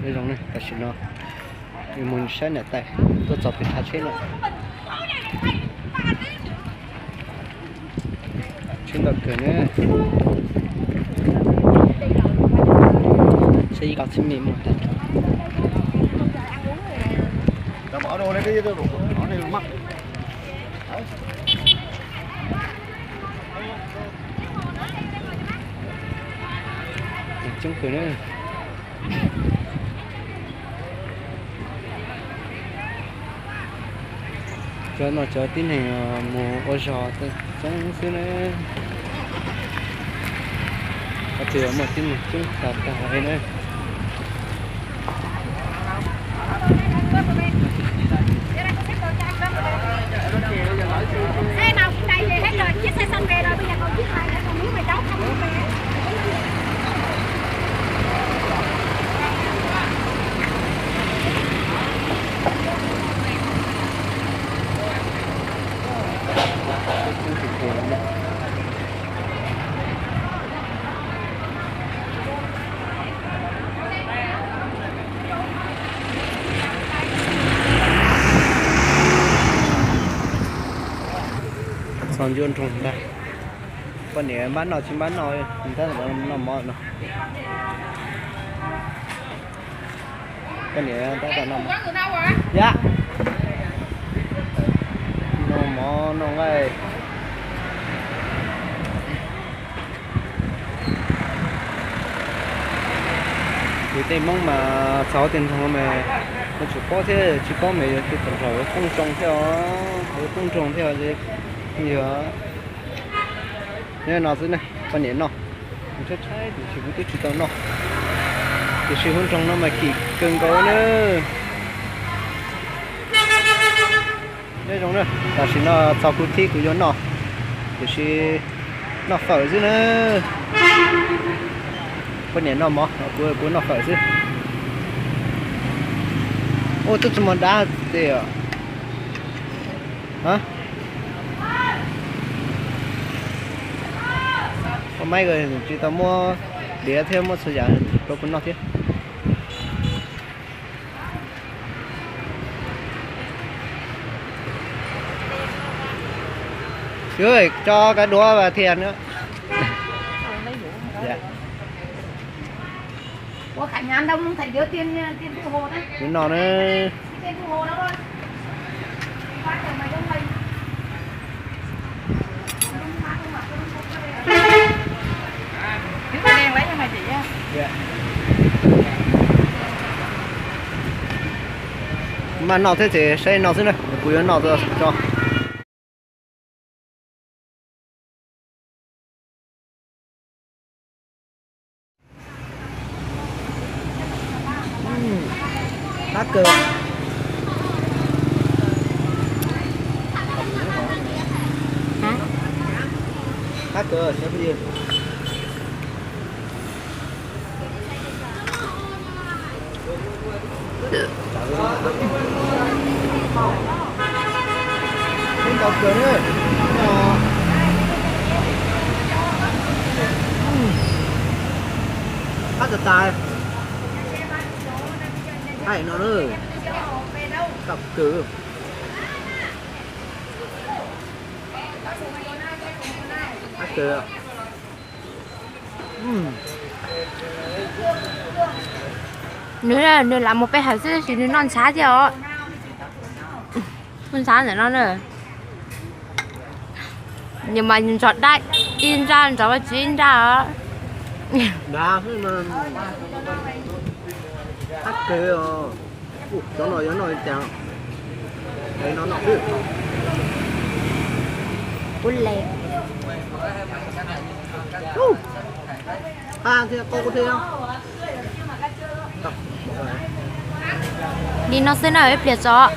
đây giống này ta xin nó mình sẽ nè tay tôi chọn cái thắt chết rồi chuyên tập cửa nữa sẽ gặp xin mình một tay ta bỏ đồ lên cái gì đâu bỏ này mắc trong cửa nữa cho nó cho tin này mùa ô giò trong xứ này có chừa một tin một chút cả cái nữa xe nào đây thì hết rồi, chiếc xe xanh về rồi, bây giờ còn chiếc này nữa, còn nếu mà cháu không về. còn vô trùng đây con này bán nào chỉ bán nào người ta là mỏ nó con này ta còn nằm dạ nó mỏ nó ngay thì tên mong mà 6 tiền thằng mà nó chỉ có thế chỉ có mấy cái tổng số không trồng theo gì nhiều nên nó thế này con nhện nó chết cháy thì chỉ có chỉ tao nó thì sự hôn trong nó mà kỳ cưng có nữa đây giống nữa là chỉ nó sau cuộc thi của nó thì chỉ nó phở chứ nữa con nhện nó mỏ nó của nó phở chứ ô tôi chỉ đá thế à hả mấy người chỉ tao mua để thêm một số giá rồi cũng nó thế rồi cho cái đũa và thìa nữa dạ Ủa Khánh ăn đâu không thấy đứa tiền thu hồ đấy cái nó tiền thu hồ đó thôi phát cho mày đông mày cái đen lấy cho mày chị á. dạ mà nó thế thì sẽ nó thế này cuối nó rồi cho hacker hacker sẽ cái gì Xin chào kiểu nữa. Hát giật tài. Hay nó nữa. Cặp cử. Hát cử. Nếu là một bé học sinh thì nó non xá chứ ạ. Non xá nữa nó nữa. Nhưng mà nhìn chọt đại, in ra cháu phải chín ra á. Đá thế mà. Hát cử. Gió nổi chào. Đấy nó nọ được. Ủa lẹ. Thì cô có thế không? Đi nó sẽ nói ép liệt cho.